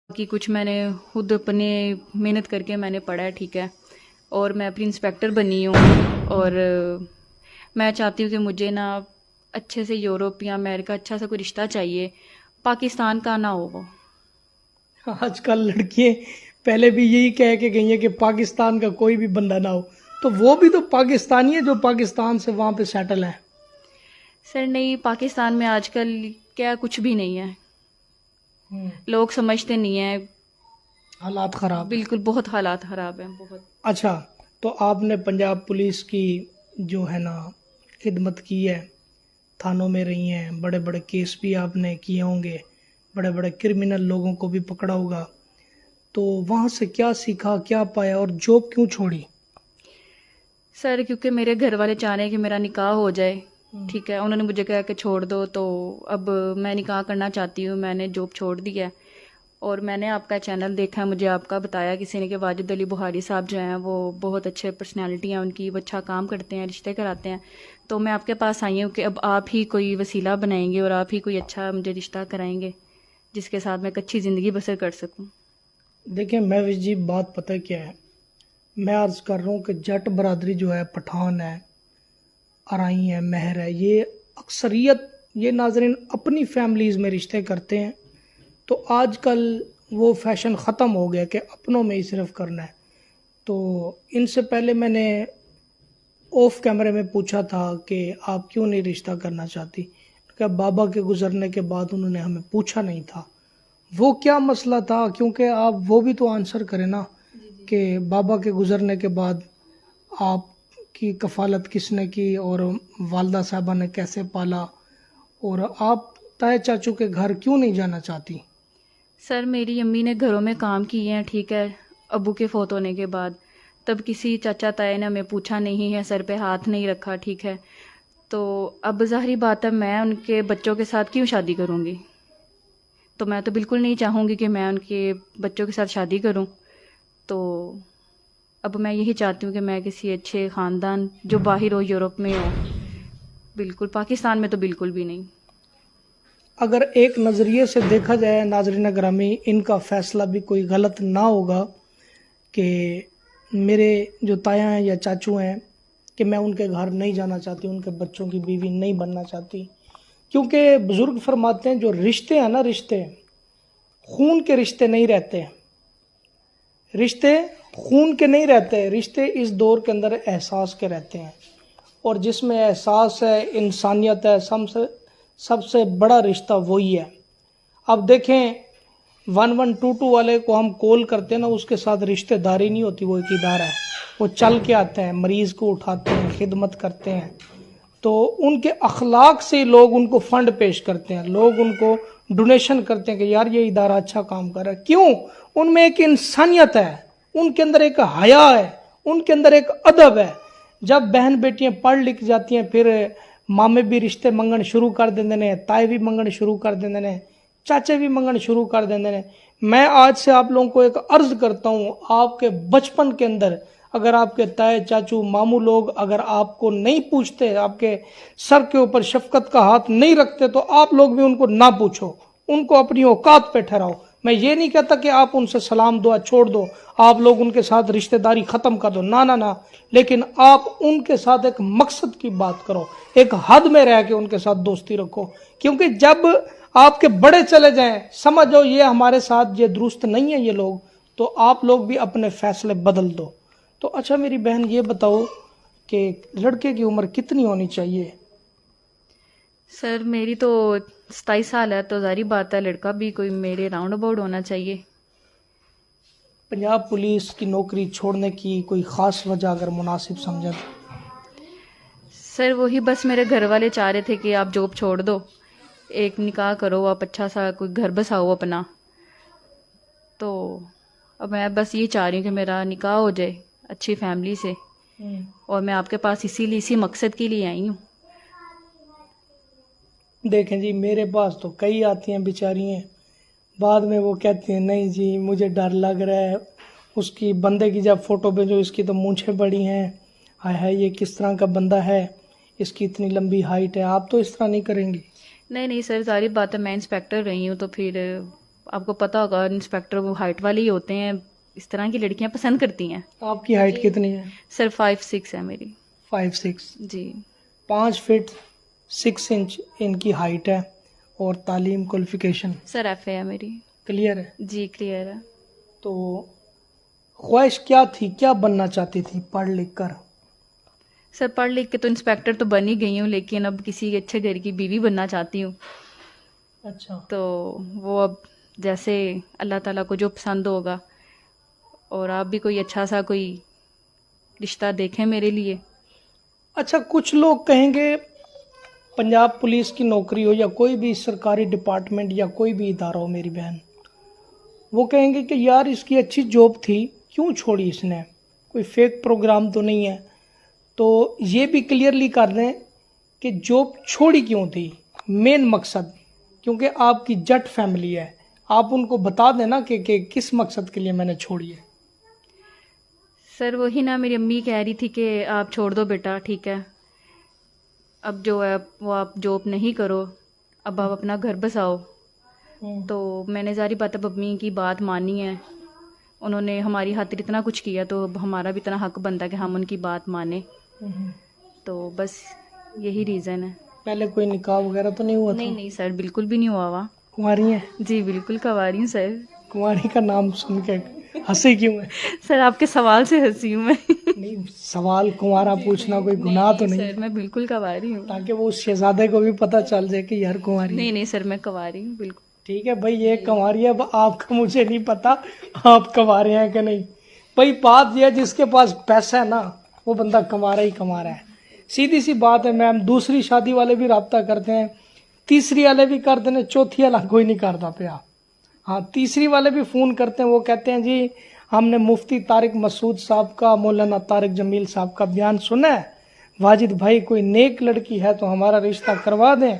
کہ کچھ میں نے خود اپنے محنت کر کے میں نے پڑھا ہے، ٹھیک ہے، اور میں اپنی انسپیکٹر بنی ہوں، اور میں چاہتی ہوں کہ مجھے نا اچھے سے یورپ یا امریکہ اچھا سا کوئی رشتہ چاہیے، پاکستان کا نہ ہو وہ۔ آج کل لڑکیاں پہلے بھی یہی کہہ کے گئی ہیں کہ پاکستان کا کوئی بھی بندہ نہ ہو، تو وہ بھی تو پاکستانی ہے جو پاکستان سے وہاں پہ سیٹل ہے۔ سر نہیں، پاکستان میں آج کل کیا کچھ بھی نہیں ہے، لوگ سمجھتے نہیں ہیں، حالات خراب ہیں۔ بالکل بہت حالات خراب ہیں، بہت۔ اچھا، تو آپ نے پنجاب پولیس کی جو ہے نا خدمت کی ہے، تھانوں میں رہی ہیں، بڑے بڑے کیس بھی آپ نے کیے ہوں گے، بڑے بڑے کرمنل لوگوں کو بھی پکڑا ہوگا، تو وہاں سے کیا سیکھا، کیا پایا، اور جاب کیوں چھوڑی؟ سر کیونکہ میرے گھر والے چاہ رہے ہیں کہ میرا نکاح ہو جائے، ٹھیک ہے، انہوں نے مجھے کہا کہ چھوڑ دو، تو اب میں نکاح کرنا چاہتی ہوں، میں نے جاب چھوڑ دی ہے، اور میں نے آپ کا چینل دیکھا ہے، مجھے آپ کا بتایا کسی نے کہ واجد علی بخاری صاحب جو ہیں وہ بہت اچھے پرسنالٹی ہیں ان کی، وہ اچھا کام کرتے ہیں، رشتے کراتے ہیں، تو میں آپ کے پاس آئی ہوں کہ اب آپ ہی کوئی وسیلہ بنائیں گے اور آپ ہی کوئی اچھا مجھے رشتہ کرائیں گے جس کے ساتھ میں ایک اچھی زندگی بسر کر سکوں۔ دیکھیں محوش جی، بات پتہ کیا ہے، میں عرض کر رہا ہوں کہ جٹ برادری جو ہے، پٹھان ہے، ارائی ہے، مہر ہے، یہ اکثریت یہ ناظرین اپنی فیملیز میں رشتے کرتے ہیں، تو آج کل وہ فیشن ختم ہو گیا کہ اپنوں میں ہی صرف کرنا ہے۔ تو ان سے پہلے میں نے آف کیمرے میں پوچھا تھا کہ آپ کیوں نہیں رشتہ کرنا چاہتی، کہ بابا کے گزرنے کے بعد انہوں نے ہمیں پوچھا نہیں تھا، وہ کیا مسئلہ تھا، کیونکہ آپ وہ بھی تو آنسر کریں نا کہ بابا کے گزرنے کے بعد آپ کی کفالت کس نے کی اور والدہ صاحبہ نے کیسے پالا، اور آپ تائے چاچو کے گھر کیوں نہیں جانا چاہتی؟ سر میری امی نے گھروں میں کام کیے ہیں، ٹھیک ہے، ابو کے فوت ہونے کے بعد، تب کسی چاچا تائے نے ہمیں پوچھا نہیں ہے، سر پہ ہاتھ نہیں رکھا، ٹھیک ہے، تو اب ظاہری بات ہے میں ان کے بچوں کے ساتھ کیوں شادی کروں گی، تو میں تو بالکل نہیں چاہوں گی کہ میں ان کے بچوں کے ساتھ شادی کروں، تو اب میں یہی چاہتی ہوں کہ میں کسی اچھے خاندان جو باہر ہو، یورپ میں ہو، بالکل پاکستان میں تو بالکل بھی نہیں۔ اگر ایک نظریے سے دیکھا جائے ناظرین گرامی، ان کا فیصلہ بھی کوئی غلط نہ ہوگا کہ میرے جو تایا ہیں یا چاچو ہیں کہ میں ان کے گھر نہیں جانا چاہتی، ان کے بچوں کی بیوی نہیں بننا چاہتی، کیونکہ بزرگ فرماتے ہیں جو رشتے ہیں نا، رشتے خون کے رشتے نہیں رہتے، رشتے خون کے نہیں رہتے، رشتے اس دور کے اندر احساس کے رہتے ہیں، اور جس میں احساس ہے، انسانیت ہے، سب سے بڑا رشتہ وہی ہے۔ اب دیکھیں 1122 والے کو ہم کال کرتے ہیں نا، اس کے ساتھ رشتہ داری نہیں ہوتی، وہ ایک ادارہ ہے، وہ چل کے آتے ہیں، مریض کو اٹھاتے ہیں، خدمت کرتے ہیں، تو ان کے اخلاق سے لوگ ان کو فنڈ پیش کرتے ہیں، لوگ ان کو ڈونیشن کرتے ہیں کہ یار یہ ادارہ اچھا کام کر رہا ہے، کیوں؟ ان میں ایک انسانیت ہے، ان کے اندر ایک حیا ہے، ان کے اندر ایک ادب ہے۔ جب بہن بیٹیاں پڑھ لکھ جاتی ہیں، پھر مامے بھی رشتے منگن شروع کر دیندے نے، تائے بھی منگن شروع کر دیندے نے، چاچے بھی منگن شروع کر دیندے نے۔ میں آج سے آپ لوگوں کو ایک عرض کرتا ہوں، آپ کے بچپن کے اندر اگر آپ کے تائے چاچو ماموں لوگ اگر آپ کو نہیں پوچھتے، آپ کے سر کے اوپر شفقت کا ہاتھ نہیں رکھتے، تو آپ لوگ بھی ان کو نہ پوچھو، ان کو اپنی اوقات پہ ٹھہراؤ۔ میں یہ نہیں کہتا کہ آپ ان سے سلام دعا چھوڑ دو، آپ لوگ ان کے ساتھ رشتہ داری ختم کر دو، نہ، لیکن آپ ان کے ساتھ ایک مقصد کی بات کرو، ایک حد میں رہ کے ان کے ساتھ دوستی رکھو، کیونکہ جب آپ کے بڑے چلے جائیں، سمجھو یہ ہمارے ساتھ یہ درست نہیں ہے یہ لوگ، تو آپ لوگ بھی اپنے فیصلے بدل دو۔ تو اچھا میری بہن یہ بتاؤ کہ لڑکے کی عمر کتنی ہونی چاہیے؟ سر میری تو 27 سال ہے، تو ظاہری بات ہے لڑکا بھی کوئی میرے راؤنڈ اباؤٹ ہونا چاہیے۔ پنجاب پولیس کی نوکری چھوڑنے کی کوئی خاص وجہ اگر مناسب سمجھیں؟ سر وہی بس میرے گھر والے چاہ رہے تھے کہ آپ جاب چھوڑ دو، ایک نکاح کرو، آپ اچھا سا کوئی گھر بساؤ اپنا، تو اب میں بس یہ چاہ رہی ہوں کہ میرا نکاح ہو جائے اچھی فیملی سے، اور میں آپ کے پاس اسی مقصد کے لیے آئی ہوں۔ دیکھیں جی، میرے پاس تو کئی آتی ہیں بیچاری ہیں، بعد میں وہ کہتی ہیں نہیں جی مجھے ڈر لگ رہا ہے، اس کی بندے کی جب فوٹو بھیجو، اس کی تو مونچھیں بڑی ہیں، ہائے ہائے یہ کس طرح کا بندہ ہے، اس کی اتنی لمبی ہائٹ ہے۔ آپ تو اس طرح نہیں کریں گی؟ نہیں سر، ظاہر بات ہے میں انسپیکٹر رہی ہوں، تو پھر آپ کو پتا ہوگا انسپیکٹر وہ ہائٹ والے ہی ہوتے ہیں, اس طرح کی لڑکیاں پسند کرتی ہیں. آپ کی ہائٹ کتنی ہے؟ سر 5'6" ہے میری. 5'6"؟ جی 5 فٹ 6 انچ ان کی ہائٹ ہے. اور تعلیم کوالیفیکیشن؟ سر FA ہے میری. کلیئر ہے؟ جی کلیئر ہے. تو خواہش کیا تھی, کیا بننا چاہتی تھی پڑھ لکھ کر؟ سر پڑھ لکھ کے تو انسپیکٹر تو بن ہی گئی ہوں, لیکن اب کسی اچھے گھر کی بیوی بننا چاہتی ہوں. اچھا. تو وہ اب جیسے اللہ تعالیٰ کو جو پسند ہوگا, اور آپ بھی کوئی اچھا سا کوئی رشتہ دیکھیں میرے لیے. اچھا, کچھ لوگ کہیں گے پنجاب پولیس کی نوکری ہو یا کوئی بھی سرکاری ڈپارٹمنٹ یا کوئی بھی ادارہ ہو میری بہن, وہ کہیں گے کہ یار اس کی اچھی جاب تھی کیوں چھوڑی اس نے, کوئی فیک پروگرام تو نہیں ہے. تو یہ بھی کلیئرلی کر دیں کہ جاب چھوڑی کیوں تھی, مین مقصد, کیونکہ آپ کی جٹ فیملی ہے, آپ ان کو بتا دیں نا کہ کس مقصد کے لیے میں نے چھوڑی ہے. سر وہی نا, میری امی کہہ رہی تھی کہ آپ چھوڑ دو بیٹا, ٹھیک ہے, اب جو ہے وہ آپ جاب نہیں کرو, اب آپ اپنا گھر بساؤ. تو میں نے ظاہری بات اب امی کی بات مانی ہے, انہوں نے ہماری خاطر اتنا کچھ کیا, تو اب ہمارا بھی اتنا حق بنتا ہے کہ ہم ان کی بات مانیں. تو بس یہی ریزن ہے. پہلے کوئی نکاح وغیرہ تو نہیں ہوا تھا؟ نہیں سر, بالکل بھی نہیں ہوا ہوا. کنواری ہیں؟ جی بالکل کنواری ہوں سر. کنواری کا نام سن کے ہنسی کیوں ہے؟ سر آپ کے سوال سے ہنسی ہوں میں. نہیں, سوال کنوارا پوچھنا کوئی گناہ تو نہیں سر میں بالکل کنواری ہوں. تاکہ وہ اس شہزادے کو بھی پتہ چل جائے کہ یار کنواری. نہیں سر میں کنواری ہوں بالکل. ٹھیک ہے بھائی, یہ کنواری ہے, اب آپ کا مجھے نہیں پتا آپ کنوارے ہیں کہ نہیں. بھائی بات یہ ہے, جس کے پاس پیسہ ہے نا وہ بندہ کنوارا ہی کنوارا ہے, سیدھی سی بات ہے میم. دوسری شادی والے بھی رابطہ کرتے ہیں, تیسری والے بھی کرتے ہیں, چوتھی والا کوئی نہیں کرتا پیا. ہاں, تیسری والے بھی فون کرتے ہیں, وہ کہتے ہیں جی ہم نے مفتی طارق مسعود صاحب کا, مولانا طارق جمیل صاحب کا بیان سنا ہے, واجد بھائی کوئی نیک لڑکی ہے تو ہمارا رشتہ کروا دیں,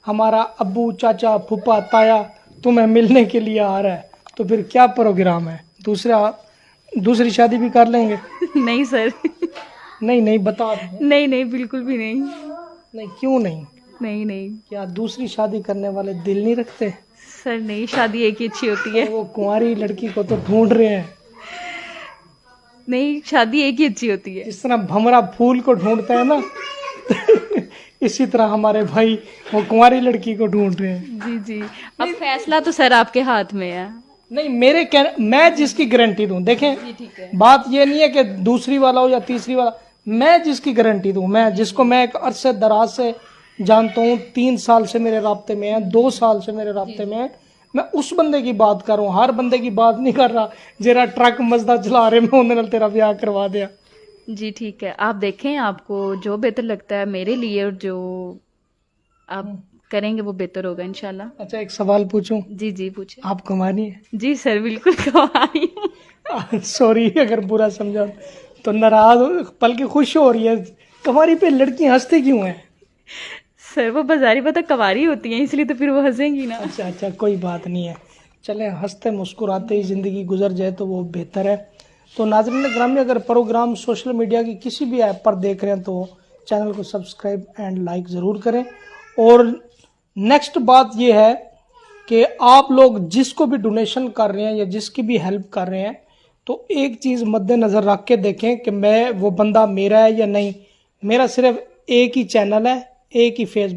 ہمارا ابو چاچا پھپھا تایا تمہیں ملنے کے لیے آ رہا ہے. تو پھر کیا پروگرام ہے, دوسری شادی بھی کر لیں گے؟ نہیں سر. نہیں بتا دیں. نہیں بالکل بھی نہیں. نہیں کیوں نہیں؟ نہیں. کیا دوسری شادی کرنے والے دل نہیں رکھتے؟ سر نہیں, شادی ایک ہی اچھی ہوتی ہے. وہ کنواری لڑکی کو تو ڈھونڈ رہے ہیں. نہیں, شادی ایک ہی اچھی ہوتی ہے. جس طرح بھمرا پھول کو ڈھونڈتا ہے نا اسی طرح ہمارے بھائی وہ کنواری لڑکی کو ڈھونڈ رہے ہیں. جی اب فیصلہ تو سر آپ کے ہاتھ میں ہے. نہیں, میں جس کی گارنٹی دوں, دیکھیں بات یہ نہیں ہے کہ دوسری والا ہو یا تیسری والا, میں جس کی گارنٹی دوں, میں جس کو میں ایک عرصے دراز سے جانتا ہوں, 3 سال سے میرے رابطے میں ہے, 2 سال سے میرے رابطے میں ہے, میں اس بندے کی بات کر رہا ہوں, ہر بندے کی بات نہیں کر رہا جرا ٹرک مزدہ چلا رہے میں انہوں نے تیرا بیاہ کروا دیا. جی ٹھیک ہے, آپ دیکھیں آپ کو جو بہتر لگتا ہے میرے لیے, اور جو آپ کریں گے وہ بہتر ہوگا انشاءاللہ. اچھا, ایک سوال پوچھوں؟ جی پوچھیں. آپ کنواری ہیں؟ جی سر بالکل کنواری ہوں. سوری اگر برا سمجھا تو, ناراض بلکہ خوش ہو رہی ہے. کنواری پہ لڑکی ہنستی کیوں ہیں؟ سر وہ بازاری پتہ کنواری ہوتی ہیں, اس لیے تو پھر وہ ہنسیں گی نا. اچھا کوئی بات نہیں ہے, چلیں ہنستے مسکراتے ہی زندگی گزر جائے تو وہ بہتر ہے. تو ناظرین گرامی, اگر پروگرام سوشل میڈیا کی کسی بھی ایپ پر دیکھ رہے ہیں تو چینل کو سبسکرائب اینڈ لائک ضرور کریں. اور نیکسٹ بات یہ ہے کہ آپ لوگ جس کو بھی ڈونیشن کر رہے ہیں یا جس کی بھی ہیلپ کر رہے ہیں, تو ایک چیز مد نظر رکھ کے دیکھیں کہ وہ بندہ میرا ہے یا نہیں. میرا صرف ایک ہی چینل ہے, ایک ہی فیس